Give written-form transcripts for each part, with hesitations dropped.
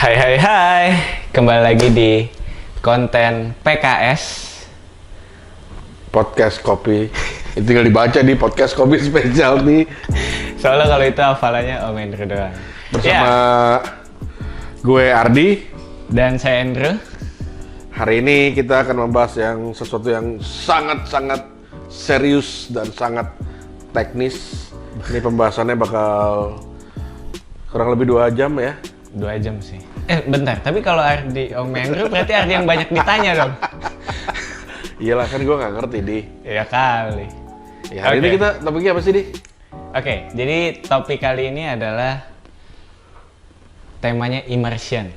Hai hai hai, kembali lagi di konten PKS Podcast Kopi. Itu tinggal dibaca di Podcast Kopi spesial nih. Soalnya kalau itu hafalannya Om Andrew doang. Bersama gue Ardi. Dan saya Andrew. Hari ini kita akan membahas sesuatu yang sangat-sangat serius dan sangat teknis. Ini pembahasannya bakal kurang lebih 2 jam ya. 2 jam sih. Bentar, tapi kalau Ardi Om Andrew berarti Ardi yang banyak ditanya dong. Iyalah kan gue nggak ngerti, Di. Iya kali. Ya, hari ini kita topiknya apa sih, Di? Oke, jadi topik kali ini adalah temanya immersion.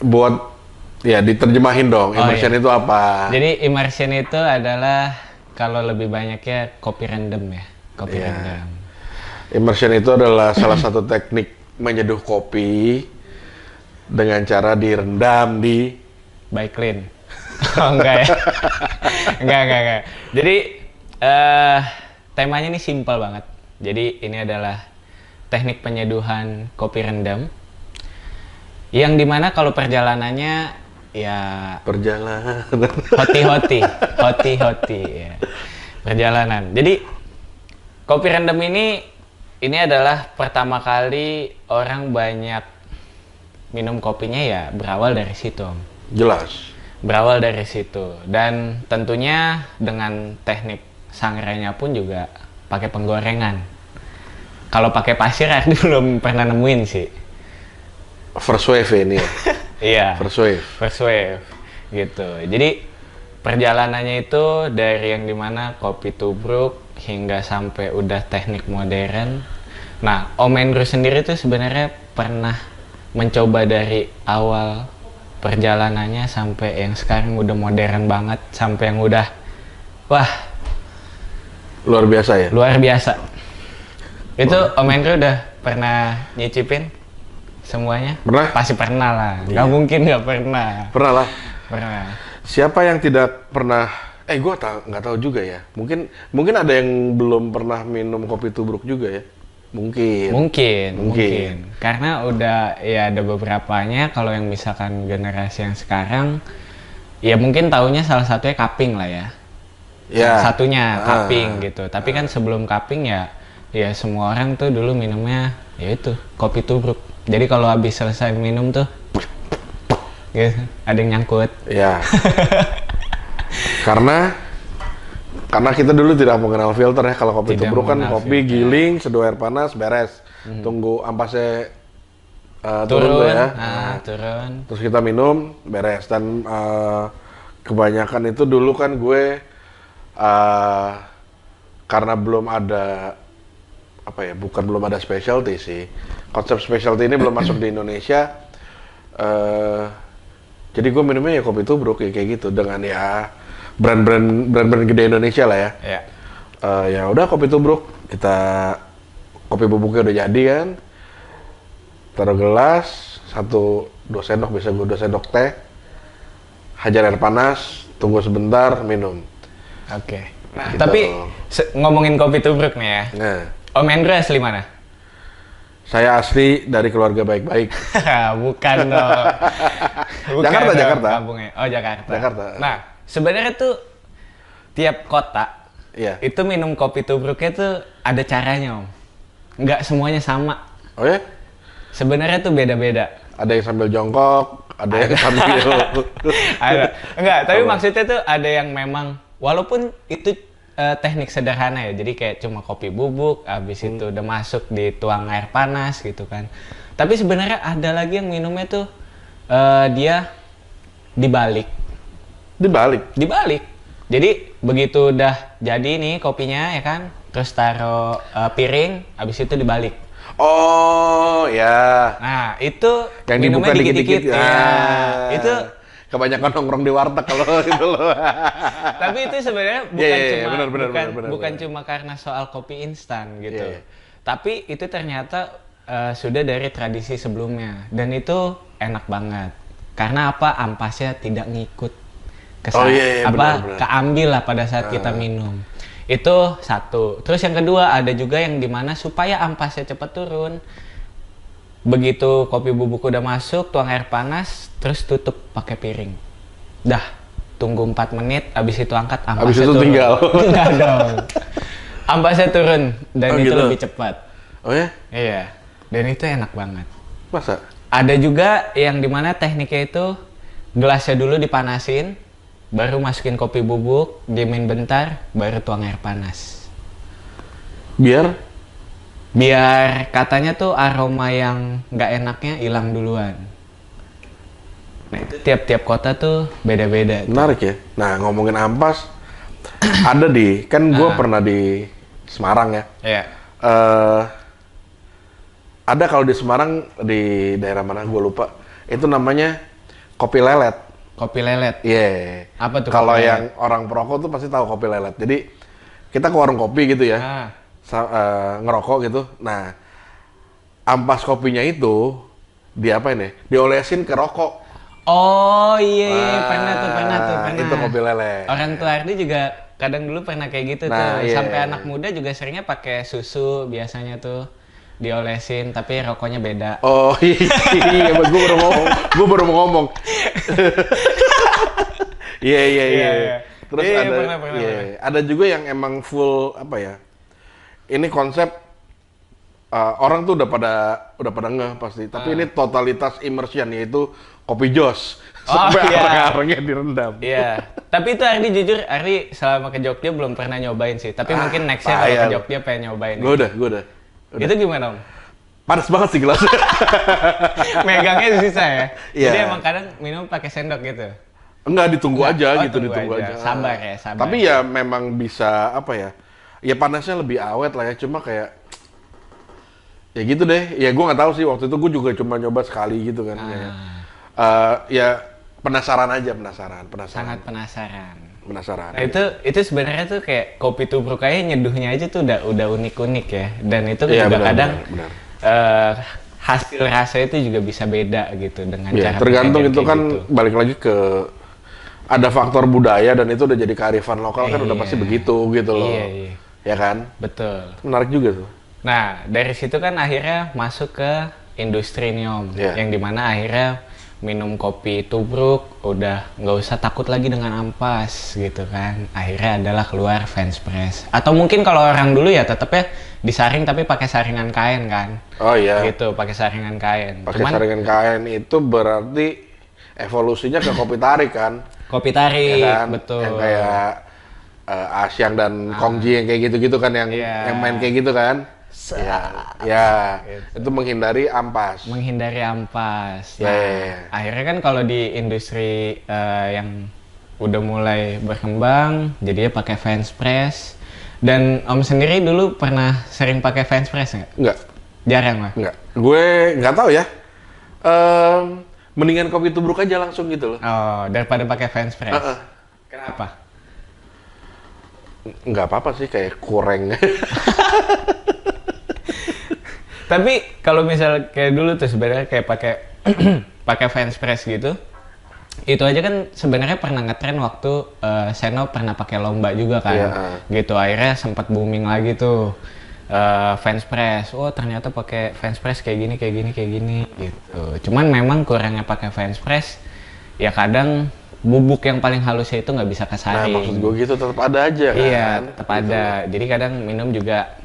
Buat ya diterjemahin dong, immersion itu apa? Jadi immersion itu adalah kalau lebih banyaknya copy random ya, copy random. Immersion itu adalah salah satu teknik menyeduh kopi dengan cara direndam di By clean. Oh enggak ya? Enggak. Jadi temanya ini simpel banget. Jadi ini adalah teknik penyeduhan kopi rendam yang dimana kalau perjalanannya ya perjalanan hoti ya. Perjalanan. Jadi kopi rendam ini adalah pertama kali orang banyak minum kopinya ya berawal dari situ. Jelas. Berawal dari situ, dan tentunya dengan teknik sangrainya pun juga pakai penggorengan. Kalau pakai pasir aku belum pernah nemuin sih. First wave ini ya? Iya. First wave Gitu. Jadi perjalanannya itu dari yang dimana kopi tubruk hingga sampai udah teknik modern. Nah, Om Andrew sendiri tuh sebenarnya pernah mencoba dari awal perjalanannya sampai yang sekarang udah modern banget, sampai yang udah wah luar biasa ya. Luar biasa. Itu Om Andrew udah pernah nyicipin semuanya? Pernah? Pasti pernah lah. Nggak mungkin nggak pernah. Pernah lah. Pernah. Siapa yang tidak pernah? Gue nggak tahu juga ya. Mungkin ada yang belum pernah minum kopi tubruk juga ya. Mungkin. Karena udah ya ada beberapanya, kalau yang misalkan generasi yang sekarang ya mungkin taunya salah satunya cupping lah ya. Salah satunya cupping gitu. Tapi kan sebelum cupping ya semua orang tuh dulu minumnya ya itu kopi tubruk. Jadi kalau habis selesai minum tuh gitu, ada yang nyangkut. Ya. Karena kita dulu tidak mengenal filter ya. Kalau kopi tubruk kan kopi giling, seduh air panas, beres. Tunggu ampasnya turun tuh ya. Turun. Terus kita minum, beres. Dan kebanyakan itu dulu kan gue karena belum ada belum ada specialty sih. Konsep specialty ini belum masuk di Indonesia. Jadi gue minumnya ya kopi tubruk ya kayak gitu dengan ya brand gede Indonesia lah ya. Iya. Ya udah kopi tubruk, kopi bubuknya udah jadi kan. Taruh gelas, 1-2 sendok, bisa gue 2 sendok teh. Hajar air panas, tunggu sebentar, minum. Oke. Nah, gitu. tapi ngomongin kopi tubruk nih ya. Nah, Om Andrew asli mana? saya asli dari keluarga baik-baik. Bukan dong. Jakarta. Kampungnya. Oh, Jakarta. Jakarta. Nah, sebenarnya tuh tiap kota itu minum kopi tubruknya tuh ada caranya, Om. Nggak semuanya sama. Oh ya? Sebenarnya tuh beda-beda. Ada yang sambil jongkok, ada yang sambil Ada. Enggak, tapi maksudnya tuh ada yang memang walaupun itu teknik sederhana ya. Jadi kayak cuma kopi bubuk, habis itu udah masuk dituang air panas gitu kan. Tapi sebenarnya ada lagi yang minumnya tuh dia dibalik. Jadi begitu udah jadi nih kopinya ya kan, terus taruh piring, habis itu dibalik. Oh ya. Nah itu yang minumnya dibuka dikit-dikit. Ya. Itu kebanyakan nongkrong di warteg kalau itu loh. Tapi itu sebenarnya bukan cuma karena soal kopi instan gitu. Yeah. Tapi itu ternyata sudah dari tradisi sebelumnya, dan itu enak banget. Karena apa? Ampasnya tidak ngikut ke keambil lah pada saat kita minum. Itu satu. Terus yang kedua ada juga yang dimana supaya ampasnya cepat turun, Begitu kopi bubuk udah masuk, tuang air panas, terus tutup pakai piring. Dah, tunggu 4 menit, abis itu angkat, ampasnya Abis itu turun. tinggal. Enggak dong. Ampasnya turun, dan itu gitu. lebih cepat. Oh ya? Iya, dan itu enak banget. Masa? Ada juga yang dimana tekniknya itu gelasnya dulu dipanasin, baru masukin kopi bubuk, diemin bentar, baru tuang air panas. Biar Katanya tuh aroma yang nggak enaknya hilang duluan. Nah itu tiap-tiap kota tuh beda-beda. menarik ya. Nah, ngomongin ampas, ada kan gue pernah di Semarang ya. Iya. Ada kalau di Semarang, di daerah mana gue lupa, itu namanya kopi lelet. Kopi lelet. Iya. Yeah. Apa tuh? Kalau kopi yang lelet? orang perokok tuh pasti tahu kopi lelet. Jadi kita ke warung kopi gitu ya, ngerokok gitu. Nah, ampas kopinya itu diapain ya? Diolesin ke rokok. Oh iya, pernah tuh. Itu kopi lelet. Orang tua Ardi juga kadang dulu pernah kayak gitu Nah, tuh. iya. Sampai anak muda juga seringnya pakai susu biasanya tuh diolesin, tapi rokoknya beda. Oh iya, gue baru mau ngomong. Iya. Terus Iya, ada, pernah. ada juga yang emang full apa ya? Ini konsep orang tuh udah pada ngeh pasti. Tapi ini totalitas immersion, yaitu kopi jos sampai arang-arangnya direndam. Iya. Tapi itu Ardi selama ke Jogja belum pernah nyobain sih. Tapi mungkin nextnya kalau ke Jogja pengen nyobain. Gue udah. Itu gimana Om? Panas banget sih gelasnya. Megangnya susah ya? Iya. Jadi emang kadang minum pakai sendok gitu? Enggak, ditunggu aja Oh, gitu, ditunggu aja. Sabar. Tapi ya memang bisa apa ya? Ya panasnya lebih awet lah ya, cuma kayak ya gitu deh. Ya gue nggak tahu sih, waktu itu gue juga cuma nyoba sekali gitu kan. Ya penasaran aja. Sangat penasaran. Nah, itu sebenarnya tuh kayak kopi tubruk kayaknya nyeduhnya aja tuh udah unik-unik ya. Dan itu Iya, juga benar, kadang benar. hasil rasa itu juga bisa beda gitu dengan ya, cara tergantung penyajian itu kayak kan gitu. balik lagi ke ada faktor budaya dan itu udah jadi kearifan lokal kan udah pasti begitu gitu loh. Iya. Ya kan? Betul. Menarik juga tuh. Nah, dari situ kan akhirnya masuk ke industri nih Om. Iya. Yang dimana akhirnya minum kopi tubruk udah nggak usah takut lagi dengan ampas gitu kan. Akhirnya adalah keluar French press. Atau mungkin kalau orang dulu ya tetapnya disaring tapi pakai saringan kain kan. Oh iya. Gitu, pakai saringan kain. Pakai saringan kain itu berarti evolusinya ke kopi tarik kan. Kopi tarik, Ya kan? betul. Yang kayak Asyang dan Kongji yang kayak gitu-gitu kan, yang main kayak gitu kan. Ya, itu menghindari ampas. Menghindari ampas. Ya, Nah, ya. akhirnya kan kalau di industri yang udah mulai berkembang, jadinya pakai French press. Dan Om sendiri dulu pernah sering pakai French press nggak? Enggak, Jarang lah. enggak. Gue nggak tahu ya. Mendingan kopi tubruk aja langsung gitu loh. Oh, daripada pakai French press. Kenapa? Nggak apa-apa sih, kayak kurang. Tapi kalau misal kayak dulu tuh sebenarnya kayak pakai pakai French press gitu, itu aja kan sebenarnya pernah ngetren waktu Seno pernah pakai lomba juga kan, gitu akhirnya sempat booming lagi tuh French press. Oh ternyata pakai French press kayak gini gitu. Cuman memang kurangnya pakai French press ya kadang bubuk yang paling halusnya itu nggak bisa kesaring. Nah maksud gue gitu tetap ada aja kan. Iya tetap gitu. ada. Jadi kadang minum juga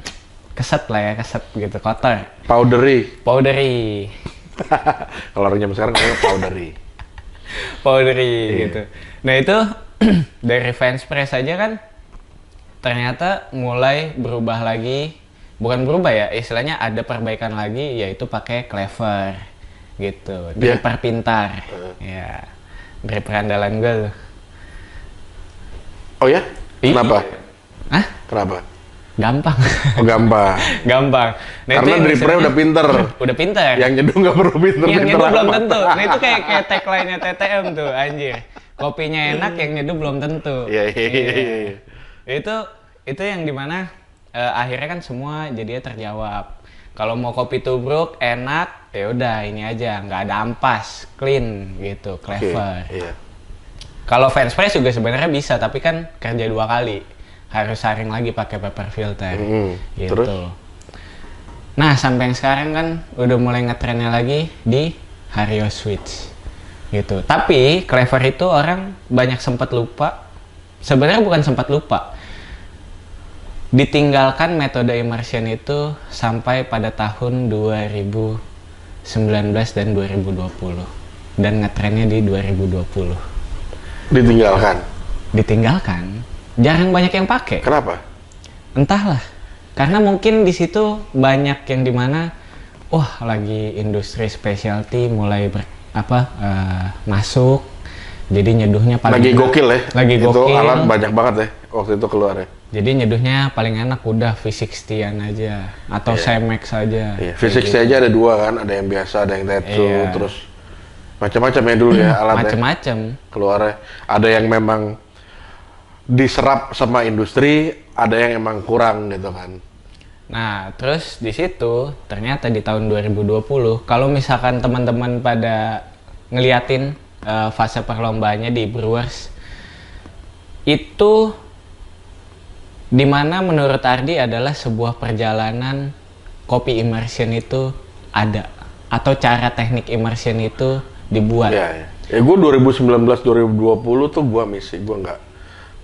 keset gitu, kotor. Powdery. Kalau orang zaman sekarang namanya powdery. Gitu. Nah itu dari French press aja kan ternyata mulai berubah lagi, bukan berubah ya, istilahnya ada perbaikan lagi, yaitu pakai clever gitu, dripper pintar. Ya, dripper andalan gue tuh. Oh ya? Kenapa? Hah? Kenapa? Gampang. Oh gampang. Gampang. Nah, Karena drippernya udah pinter. Udah pinter. Yang nyeduh nggak perlu pinter. Yang nyeduh belum tentu. Nah itu kayak tagline-nya TTM tuh, anjir. Kopinya enak, yang nyeduh belum tentu. Iya. Itu yang dimana akhirnya kan semua jadinya terjawab. Kalau mau kopi tubruk enak, ya udah ini aja, nggak ada ampas, clean gitu, clever. Iya. Kalau French press juga sebenarnya bisa, tapi kan kerja 2 kali. Harus saring lagi pakai paper filter. Gitu. Terus? Nah, sampai yang sekarang kan udah mulai ngetrennya lagi di Hario Switch gitu. Tapi Clever itu orang banyak sempat lupa. Sebenarnya bukan sempat lupa. Ditinggalkan metode immersion itu sampai pada tahun 2019 dan 2020. Dan ngetrennya di 2020. Ditinggalkan. Jarang banyak yang pakai. Kenapa? Entahlah. Karena mungkin di situ banyak yang dimana, wah lagi industri specialty mulai masuk, jadi nyeduhnya paling lagi gokil ya. Lagi itu gokil. Alat banyak banget ya waktu itu keluar ya. Jadi nyeduhnya paling enak udah V60-an aja atau Cemex aja. Iya, V60 aja ada dua kan, ada yang biasa, ada yang Tetsu, terus macam-macam ya dulu ya alatnya. Macam-macam. Keluarnya. Ada yang memang diserap sama industri, ada yang emang kurang gitu kan. Nah, terus di situ ternyata di tahun 2020, kalau misalkan teman-teman pada ngeliatin fase perlombaannya di Brewers, itu dimana menurut Ardi adalah sebuah perjalanan kopi immersion itu ada, atau cara teknik immersion itu dibuat. Ya gue 2019-2020 tuh gue misi, gue nggak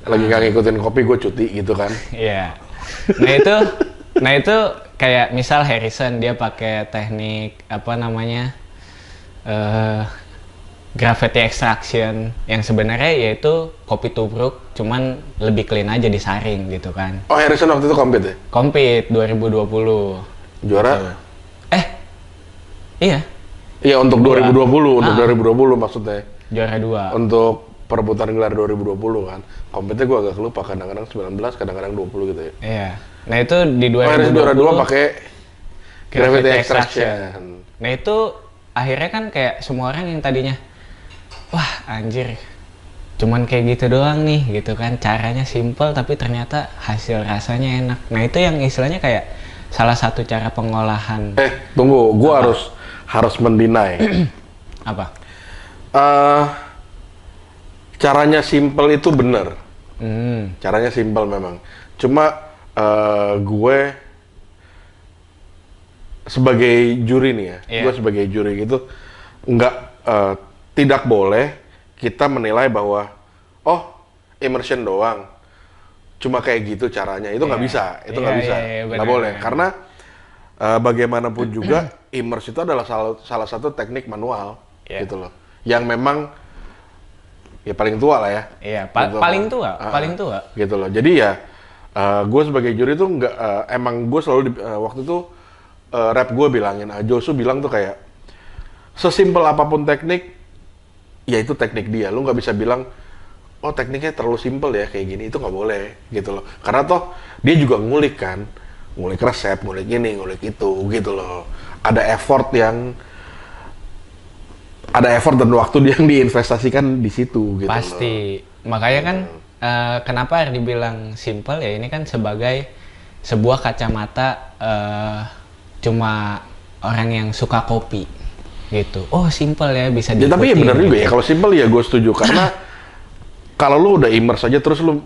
ngikutin kopi, gue cuti gitu kan. Iya. Nah itu kayak misal Harrison dia pakai teknik gravity extraction yang sebenarnya yaitu kopi tubruk, cuman lebih clean aja disaring gitu kan. Oh, Harrison waktu itu compete ya? Compete 2020. Juara? Gitu. Iya. Iya, untuk 2020, untuk 2020 maksudnya. Juara 2. Untuk perebutan gelar 2020 kan. Compete-nya gue agak lupa, kadang-kadang 19, kadang-kadang 20 gitu ya. Iya. Nah itu di 2020. Harrison juara 2 pakai gravity extraction. Nah itu akhirnya kan kayak semua orang yang tadinya, wah anjir, cuman kayak gitu doang nih gitu kan, caranya simple tapi ternyata hasil rasanya enak. Nah itu yang istilahnya kayak salah satu cara pengolahan. Tunggu, gua harus mendinai. Apa? Caranya simple itu bener. Caranya simple memang. Cuma gue sebagai juri nih ya, gue sebagai juri gitu tidak boleh kita menilai bahwa immersion doang, cuma kayak gitu caranya, itu nggak bisa, itu nggak bisa, nggak boleh, karena bagaimanapun juga immersion itu adalah salah satu teknik manual gitu loh, yang memang ya paling tua lah ya. Iya, paling tua gitu loh. Jadi ya gue sebagai juri tuh emang gue selalu waktu itu rep gue bilangin, Josu bilang tuh kayak sesimpel apapun teknik, ya itu teknik dia. Lu nggak bisa bilang, oh tekniknya terlalu simpel ya kayak gini, itu nggak boleh gitu loh. Karena toh dia juga ngulik kan, ngulik resep, ngulik ini, ngulik itu gitu loh. Ada effort dan waktu yang diinvestasikan di situ gitu. Pasti. Makanya kan kenapa dibilang simple ya, ini kan sebagai sebuah kacamata cuma orang yang suka kopi gitu. Oh simple ya, bisa diikuti. Tapi ya benar juga ya, kalau simple ya gue setuju, karena kalau lu udah immerse aja terus lu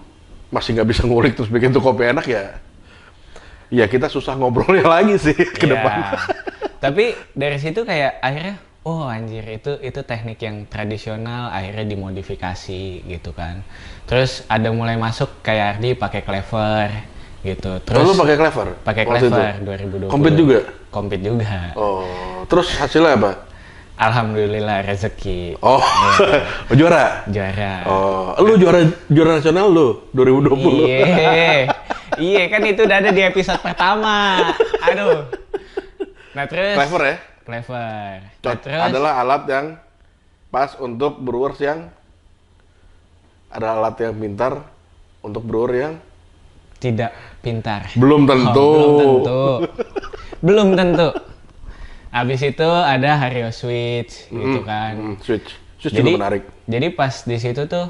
masih nggak bisa ngulik terus bikin tuh kopi enak ya kita susah ngobrolnya lagi sih ke depan. Tapi dari situ kayak akhirnya, oh anjir, itu teknik yang tradisional akhirnya dimodifikasi gitu kan. Terus ada mulai masuk kayak Ardi pakai Clever gitu. Terus lu pakai Clever? Pakai Clever 2020. Compete juga? Compete juga. Oh, terus hasilnya apa? Alhamdulillah rezeki. Oh, juara? Juara. Oh, lu juara nasional lu 2020? Iya kan itu udah ada di episode pertama. Aduh. Nah terus. Clever ya? Clever. Terus adalah alat yang pas untuk brewers yang ada alat yang pintar untuk brewer yang tidak pintar. Belum tentu. Belum tentu. Habis itu ada Hario Switch gitu kan. Switch juga menarik. Jadi pas di situ tuh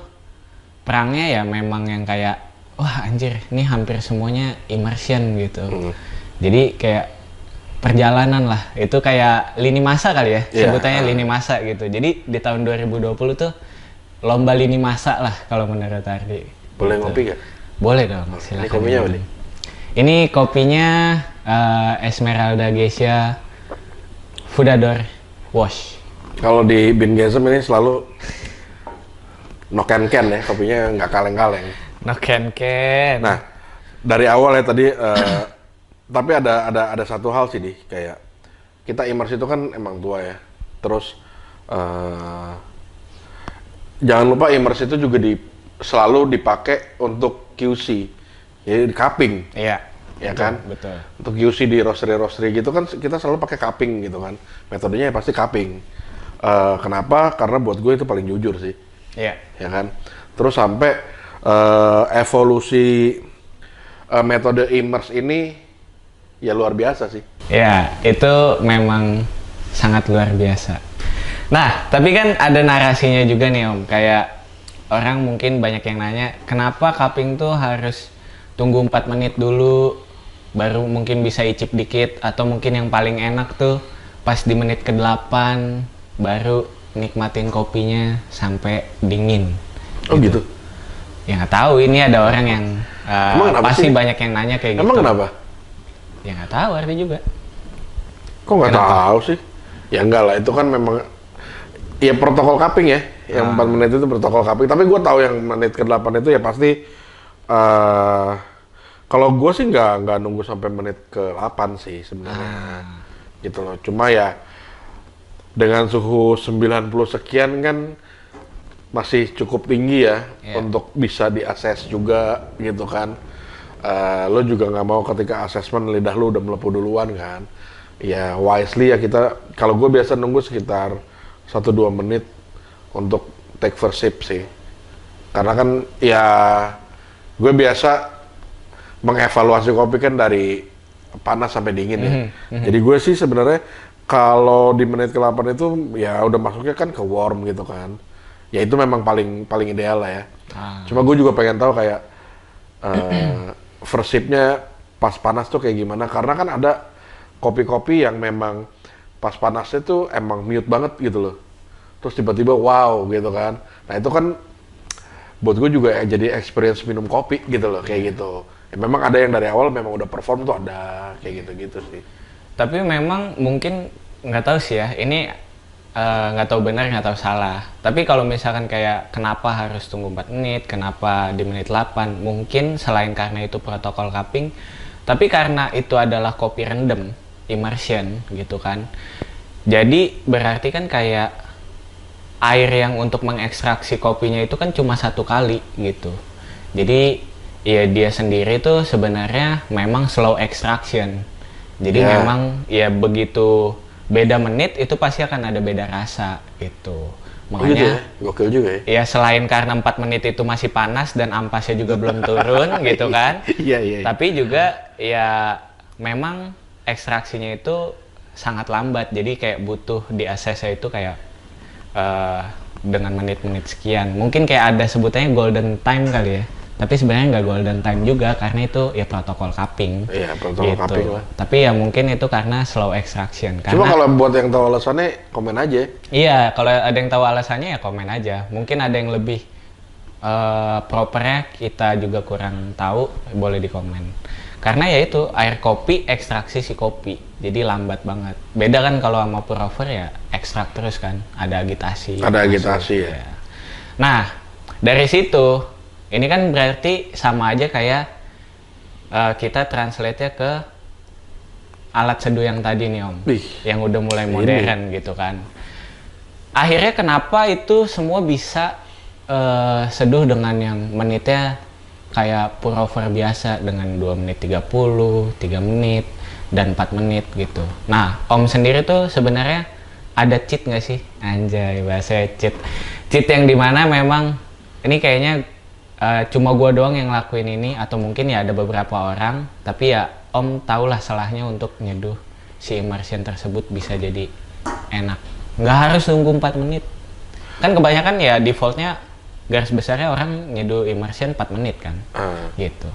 perangnya ya memang yang kayak wah anjir, ini hampir semuanya immersion gitu. Jadi kayak perjalanan lah, itu kayak lini masa kali ya, sebutannya lini masa gitu. Jadi di tahun 2020 tuh lomba lini masa lah kalau menurut Ardi. Boleh gitu. ngopi gak? Boleh dong, silakan. Ini kopinya apa nih? Ini kopinya Esmeralda Geisha Fudador Wash. Kalau di Bin Gesem ini selalu no can ya, kopinya nggak kaleng-kaleng. No can. Nah, dari awal ya tadi, tapi ada satu hal sih kayak kita immerse itu kan emang tua ya. Terus jangan lupa immerse itu juga selalu dipakai untuk QC, jadi di cupping. Iya. Ya betul, kan? Betul. Untuk QC di roastery gitu kan kita selalu pakai cupping gitu kan. Metodenya ya pasti cupping. Kenapa? Karena buat gue itu paling jujur sih. Iya. Ya kan? Terus sampai evolusi metode immerse ini ya luar biasa sih. Ya, itu memang sangat luar biasa. Nah, tapi kan ada narasinya juga nih Om. Kayak orang mungkin banyak yang nanya, kenapa cupping tuh harus tunggu 4 menit dulu, baru mungkin bisa icip dikit, atau mungkin yang paling enak tuh pas di menit ke-8, baru nikmatin kopinya sampai dingin. Oh gitu? Ya nggak tahu, ini ada orang yang pasti sih? Banyak yang nanya kayak gitu. Emang kenapa? Ya nggak tahu artinya juga. Kok nggak tahu sih? Ya enggak lah, itu kan memang ya protokol cupping ya. Yang 4 menit itu protokol cupping. Tapi gue tahu yang menit ke-8 itu ya pasti kalau gue sih nggak nunggu sampai menit ke-8 sih sebenarnya. Gitu loh. Cuma ya dengan suhu 90 sekian kan masih cukup tinggi ya untuk bisa diakses juga gitu kan. Lo juga nggak mau ketika asesmen lidah lo udah melepuh duluan kan. Ya wisely ya kita, kalau gue biasa nunggu sekitar 1-2 menit untuk take first sip sih. Karena kan ya gue biasa mengevaluasi kopi kan dari panas sampai dingin ya. Jadi gue sih sebenarnya kalau di menit ke-8 itu ya udah masuknya kan ke warm gitu kan. Ya itu memang paling ideal lah ya. Cuma gue juga pengen tahu kayak first sip-nya pas panas tuh kayak gimana. Karena kan ada kopi-kopi yang memang pas panasnya tuh emang mute banget gitu loh. Terus tiba-tiba wow gitu kan. Nah itu kan buat gue juga jadi experience minum kopi gitu loh, kayak gitu. Ya, memang ada yang dari awal memang udah perform tuh ada kayak gitu-gitu sih. Tapi memang mungkin nggak tahu sih ya, ini nggak tahu benar nggak tahu salah. Tapi kalau misalkan kayak kenapa harus tunggu 4 menit, kenapa di menit 8, mungkin selain karena itu protokol cupping, tapi karena itu adalah kopi rendem, immersion gitu kan. Jadi berarti kan kayak air yang untuk mengekstraksi kopinya itu kan cuma 1 kali gitu. Jadi ya dia sendiri tuh sebenarnya memang slow extraction. Jadi memang ya begitu beda menit itu pasti akan ada beda rasa gitu. Makanya gitu ya? Gokil juga ya. Ya selain karena 4 menit itu masih panas dan ampasnya juga belum turun gitu kan. Iya. Tapi juga ya memang ekstraksinya itu sangat lambat. Jadi kayak butuh di ACC itu kayak dengan menit-menit sekian. Mungkin kayak ada sebutannya golden time kali ya. Tapi sebenarnya nggak golden time juga karena itu ya protokol cupping. Iya, protokol gitu. cupping lah. Tapi ya mungkin itu karena slow extraction. Cuma kalau buat yang tahu alasannya komen aja. Iya, kalau ada yang tahu alasannya ya komen aja. Mungkin ada yang lebih propernya kita juga kurang tahu, boleh di komen. Karena ya itu air kopi ekstraksi si kopi, jadi lambat banget. Beda kan kalau sama pour over ya ekstrak terus kan, ada agitasi. Ada agitasi ya. Nah dari situ ini kan berarti sama aja kayak kita translate-nya ke alat seduh yang tadi nih Om, yang udah mulai modern gitu kan. Akhirnya kenapa itu semua bisa seduh dengan yang menitnya kayak pour over biasa dengan 2 menit 30, 3 menit, dan 4 menit gitu. Nah, Om sendiri tuh sebenarnya ada cheat nggak sih? Anjay, bahasa cheat. Cheat yang dimana memang ini kayaknya cuma gua doang yang lakuin ini, atau mungkin ya ada beberapa orang, tapi ya Om tahulah salahnya untuk nyeduh si immersion tersebut bisa jadi enak. Nggak harus nunggu 4 menit. Kan kebanyakan ya defaultnya garis besarnya orang nyeduh immersion 4 menit kan, gitu.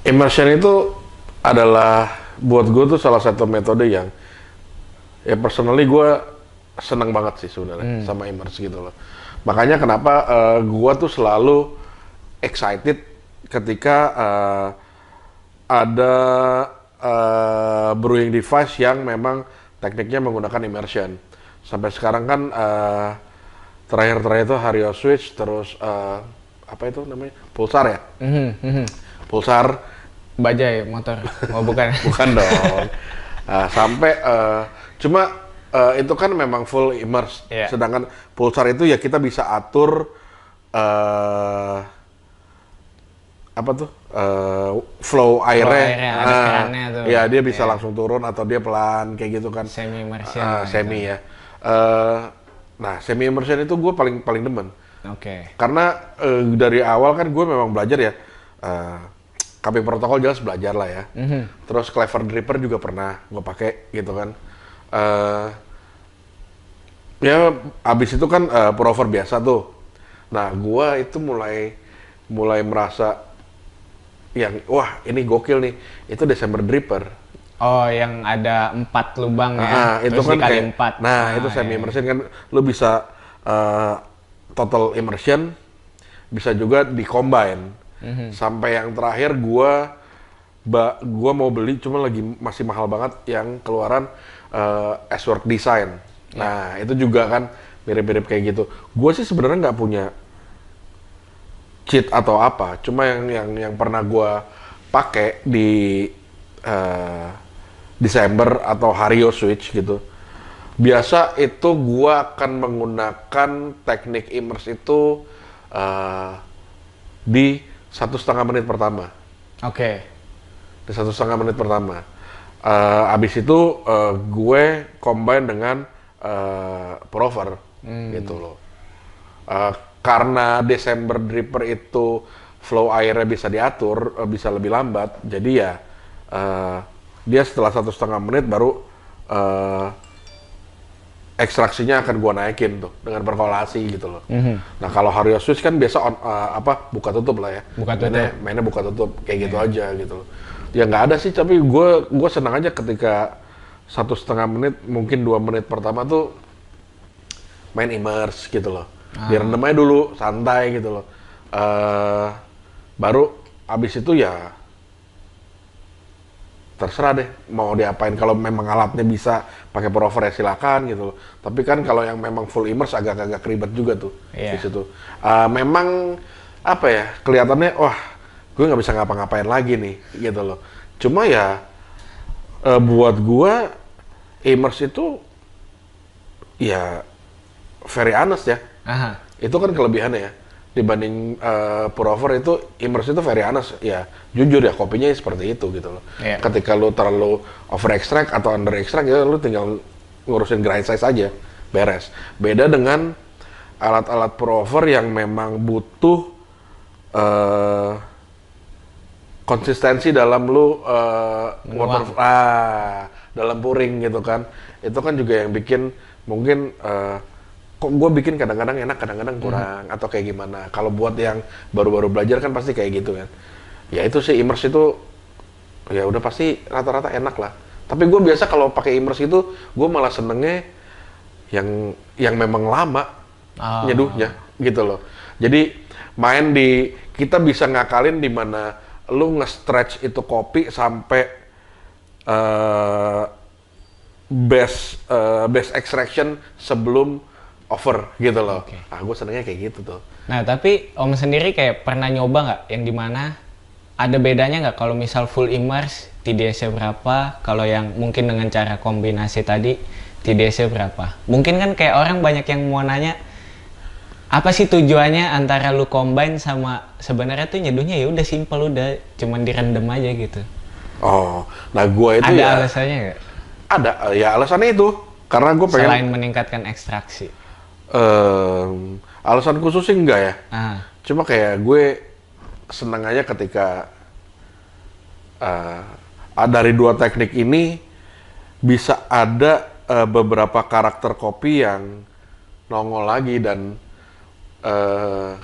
Immersion itu adalah buat gue tuh salah satu metode yang ya personally gue seneng banget sih sebenarnya sama immersion gitu loh. Makanya kenapa gue tuh selalu excited ketika ada brewing device yang memang tekniknya menggunakan immersion. Sampai sekarang kan terakhir-terakhir itu Hario Switch, terus apa itu namanya? Pulsar ya? Pulsar. Bajaj motor, oh bukan? Bukan dong. Sampai cuma itu kan memang full immerse. Yeah. Sedangkan Pulsar itu ya kita bisa atur apa tuh flow airnya, ada kerannya tuh. Ya dia bisa langsung turun atau dia pelan kayak gitu kan. Semi immersion. Semi ya. Nah semi immersion itu gue paling demen. Oke. Karena dari awal kan gue memang belajar ya. Cupping protokol jelas belajar lah ya. Terus Clever Dripper juga pernah gue pakai gitu kan. Ya abis itu kan pour-over biasa tuh. Nah gue itu mulai merasa yang wah ini gokil nih, itu December Dripper. Oh, yang ada 4 lubang ya, itu kan dikali kayak 4. Nah itu semi immersion kan, lu bisa total immersion, bisa juga di combine. Sampai yang terakhir gua mau beli, cuma masih mahal banget yang keluaran S-Work Design. Nah itu juga kan mirip-mirip kayak gitu. Gua sih sebenarnya nggak punya cheat atau apa, cuma yang pernah gue pakai di Desember atau Hario Switch gitu. Biasa itu gue akan menggunakan teknik immerse itu di 1,5 menit pertama. Oke. Di 1,5 menit pertama. Abis itu gue combine dengan pour-over gitu loh. Karena December Dripper itu flow airnya bisa diatur, bisa lebih lambat, jadi ya dia setelah 1,5 menit baru ekstraksinya akan gua naikin tuh dengan perkolasi gitu loh. Nah kalau Hario Switch kan biasa buka tutup lah ya. Mainnya buka tutup kayak gitu aja gitu loh. Ya nggak ada sih, tapi gue senang aja ketika 1,5 menit, mungkin 2 menit pertama tuh main immerse gitu loh. Direndam aja dulu, santai gitu loh. Baru abis itu ya terserah deh mau diapain. Kalau memang alatnya bisa pakai pour-over ya silakan gitu loh. Tapi kan kalau yang memang full immerse agak-agak ribet juga tuh di situ. Memang apa ya, kelihatannya wah gue nggak bisa ngapa-ngapain lagi nih gitu loh. Cuma ya buat gue immerse itu ya very honest ya. Itu kan kelebihannya ya. Dibanding pour-over itu immerse itu very honest ya. Jujur ya kopinya seperti itu gitu loh. Ketika lu terlalu over extract atau under extract ya lu tinggal ngurusin grind size aja, beres. Beda dengan alat-alat pour-over yang memang butuh konsistensi dalam lu dalam pouring gitu kan. Itu kan juga yang bikin mungkin kok gue bikin kadang-kadang enak, kadang-kadang kurang atau kayak gimana. Kalau buat yang baru-baru belajar kan pasti kayak gitu kan. Ya itu sih immerse itu ya udah pasti rata-rata enak lah. Tapi gue biasa kalau pakai immerse itu gue malah senengnya yang memang lama nyeduhnya gitu loh. Jadi kita bisa ngakalin di mana lu nge-stretch itu kopi sampai base extraction sebelum over gitu loh. Gue senengnya kayak gitu tuh. Nah tapi Om sendiri kayak pernah nyoba nggak yang dimana ada bedanya nggak kalau misal full immerse TDS-nya berapa, kalau yang mungkin dengan cara kombinasi tadi TDS-nya berapa? Mungkin kan kayak orang banyak yang mau nanya apa sih tujuannya antara lu combine sama sebenarnya tuh nyeduhnya ya udah simple, udah cuman direndam aja gitu. Nah gue itu ada alasannya nggak? Ada, ya alasannya itu karena gue pengen selain meningkatkan ekstraksi. Alasan khusus sih enggak ya. Cuma kayak gue seneng aja ketika dari dua teknik ini bisa ada beberapa karakter kopi yang nongol lagi. Dan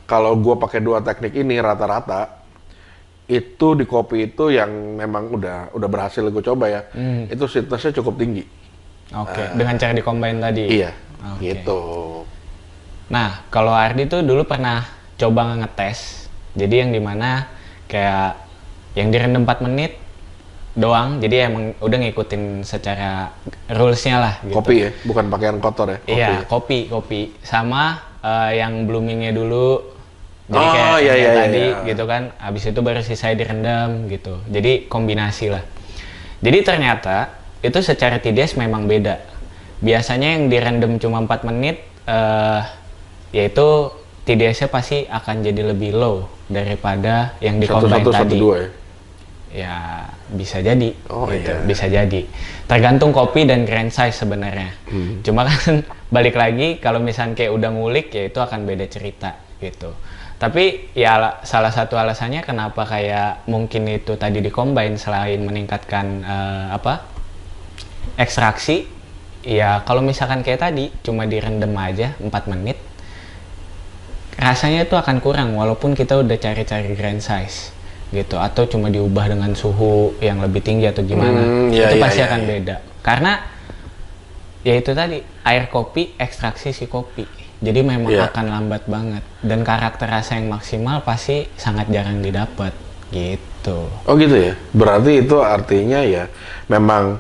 kalau gue pakai dua teknik ini rata-rata itu di kopi itu yang memang udah berhasil gue coba ya, itu sweetness-nya cukup tinggi. Dengan cara di-combine tadi? Iya, gitu. Nah, kalau Ardi tuh dulu pernah coba ngetes, jadi yang dimana kayak yang direndam 4 menit doang, jadi emang udah ngikutin secara rulesnya lah gitu. Kopi ya, bukan pakaian kotor ya? Iya, kopi sama yang bloomingnya dulu, jadi kayak tadi gitu kan, abis itu baru sisanya direndam gitu, jadi kombinasi lah. Jadi ternyata itu secara TDS memang beda. Biasanya yang direndam cuma 4 menit yaitu TDS-nya pasti akan jadi lebih low daripada yang di combine tadi. 1-1, 1-2 ya? Ya bisa jadi, gitu. Bisa jadi. Tergantung kopi dan grain size sebenarnya. Cuma kan balik lagi kalau misalnya kayak udah ngulik ya itu akan beda cerita gitu. Tapi ya salah satu alasannya kenapa kayak mungkin itu tadi di combine selain meningkatkan ekstraksi, ya kalau misalkan kayak tadi cuma direndam aja 4 menit, rasanya itu akan kurang walaupun kita udah cari-cari grain size gitu, atau cuma diubah dengan suhu yang lebih tinggi atau gimana, itu pasti akan beda. Karena ya itu tadi, air kopi ekstraksi si kopi, jadi memang akan lambat banget, dan karakter rasa yang maksimal pasti sangat jarang didapat gitu. Oh gitu ya, berarti itu artinya ya memang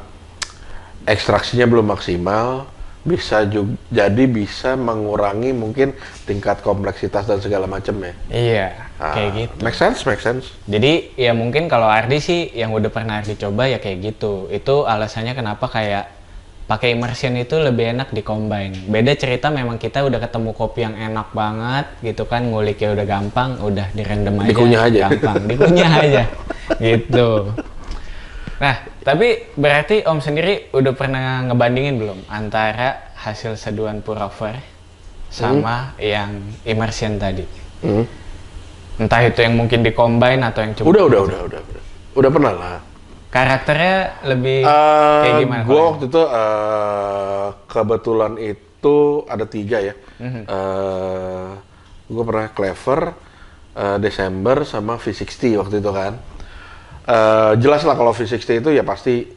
ekstraksinya belum maksimal, bisa juga jadi bisa mengurangi mungkin tingkat kompleksitas dan segala macam ya. Iya, kayak gitu. Make sense. Jadi ya mungkin kalau Ardi sih yang udah pernah Ardi coba ya kayak gitu. Itu alasannya kenapa kayak pakai immersion itu lebih enak di combine. Beda cerita memang kita udah ketemu kopi yang enak banget gitu kan, nguliknya udah gampang, udah direndam aja, dikunyah aja. Gampang, dikunyah aja gitu. Nah, tapi berarti Om sendiri udah pernah ngebandingin belum antara hasil seduhan pour over sama yang immersion tadi? Entah itu yang mungkin di combine atau yang cuma udah pernah lah. Karakternya lebih kayak gimana? Gue waktu itu kebetulan itu ada 3 ya. Gue pernah Clever, Desember sama V60 waktu itu kan. Jelas lah kalau V60 itu ya pasti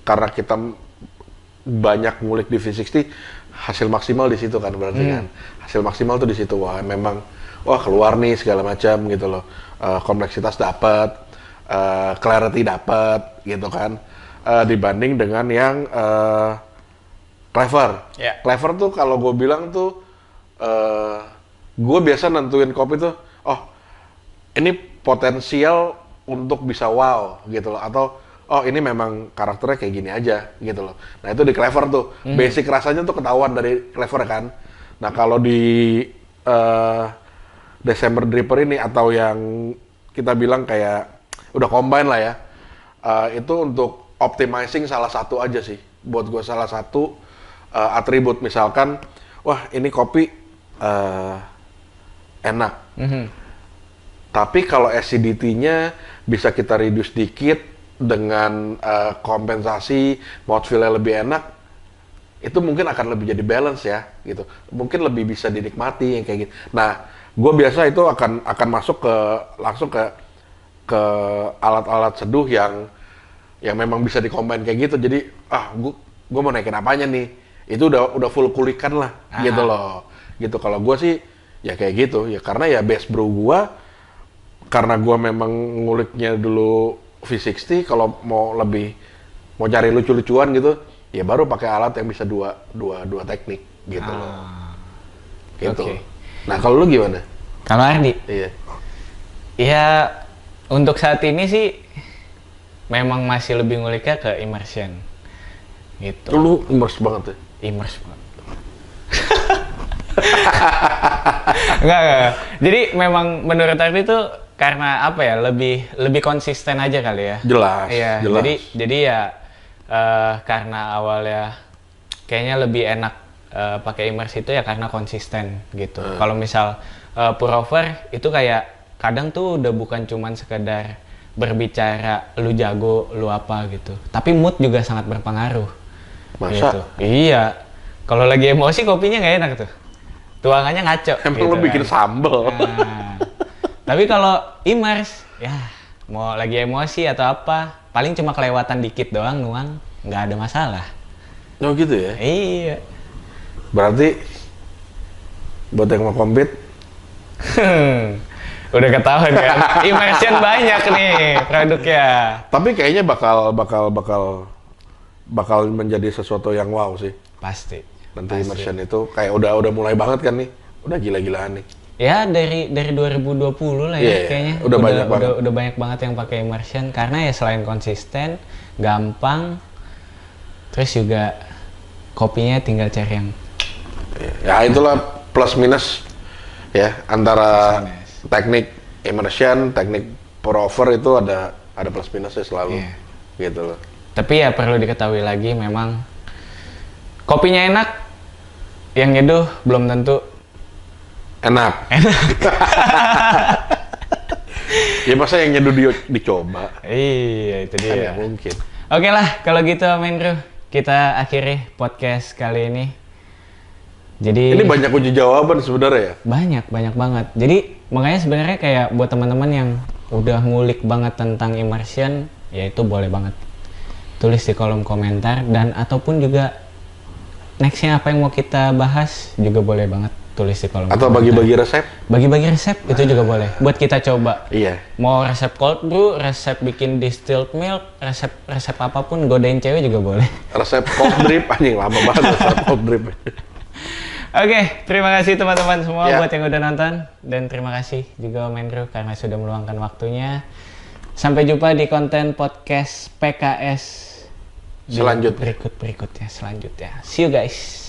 karena kita banyak ngulik di V60, hasil maksimal di situ kan berarti kan. Hasil maksimal tuh di situ, memang keluar nih segala macam gitu loh. Kompleksitas dapat, clarity dapat gitu kan. Dibanding dengan yang Clever. Clever tuh kalau gue bilang tuh gue biasa nentuin kopi tuh, ini potensial untuk bisa wow gitu loh, atau ini memang karakternya kayak gini aja gitu loh. Nah itu di Clever tuh, basic rasanya tuh ketahuan dari Clever kan. Nah kalau di December Dripper ini atau yang kita bilang kayak udah combine lah ya, itu untuk optimizing salah satu aja sih. Buat gue salah satu atribut, misalkan, ini kopi enak. Tapi kalau acidity-nya bisa kita reduce dikit dengan kompensasi mouthfeel-nya lebih enak, itu mungkin akan lebih jadi balance ya gitu. Mungkin lebih bisa dinikmati yang kayak gitu. Nah, gue biasa itu akan masuk langsung ke alat-alat seduh yang memang bisa di-combine kayak gitu. Jadi gue mau naikin apanya nih? Itu udah full kulikan lah gitu loh. Gitu kalau gue sih ya kayak gitu ya, karena ya base brew gue, karena gue memang nguliknya dulu V60, kalau mau cari lucu-lucuan gitu, ya baru pakai alat yang bisa dua teknik gitu loh. Gitu. Okay. Nah kalau lu gimana? Kalau Ardi? Iya. Ya untuk saat ini sih memang masih lebih nguliknya ke immersion. Gitu. Lu immerse banget ya? Immerse banget. Enggak. Jadi memang menurut Ardi tuh karena apa ya, lebih konsisten aja kali ya. Jelas. Iya. Jelas. Jadi ya karena awalnya kayaknya lebih enak pakai immerse itu ya karena konsisten gitu. Kalau misal pour over itu kayak kadang tuh udah bukan cuman sekedar berbicara lu jago, lu apa gitu. Tapi mood juga sangat berpengaruh. Masa? Gitu. Iya. Kalau lagi emosi kopinya nggak enak tuh. Tuangannya ngaco. Emang gitu lu bikin sambel. Nah, tapi kalau immerse, ya mau lagi emosi atau apa, paling cuma kelewatan dikit doang, nuang, nggak ada masalah. Oh gitu ya? Iya. Berarti buat yang mau compete, Udah ketahuan kan? Immersion banyak nih produknya. Tapi kayaknya bakal menjadi sesuatu yang wow sih. Pasti. Nanti immersion itu kayak udah mulai banget kan nih. Udah gila-gilaan nih. Ya dari 2020 lah ya kayaknya. Udah banyak banget yang pakai immersion karena ya selain konsisten, gampang, terus juga kopinya tinggal cari yang. Ya itulah plus minus ya antara teknik immersion, teknik pour over itu ada plus minusnya selalu. Gitu loh. Tapi ya perlu diketahui lagi memang kopinya enak, yang nyeduh belum tentu enak. Ya masa yang nyeduh dicoba. Iya, itu dia. Kan ya mungkin. Oke lah, kalau gitu Mendro, kita akhiri podcast kali ini. Jadi ini banyak uji jawaban sebenarnya ya? Banyak banget. Jadi makanya sebenarnya kayak buat teman-teman yang udah ngulik banget tentang immersion, ya itu boleh banget tulis di kolom komentar, dan ataupun juga nextnya apa yang mau kita bahas juga boleh banget tulis di kolom atau komentar. bagi-bagi resep itu juga boleh buat kita coba. Iya, mau resep cold brew, resep bikin distilled milk, resep apapun, godain cewek juga boleh. Resep cold drip anjing lama banget resep cold drip. Oke, terima kasih teman-teman semua buat yang udah nonton, dan terima kasih juga Mendro karena sudah meluangkan waktunya. Sampai jumpa di konten podcast PKS selanjutnya. berikutnya selanjutnya. See you guys.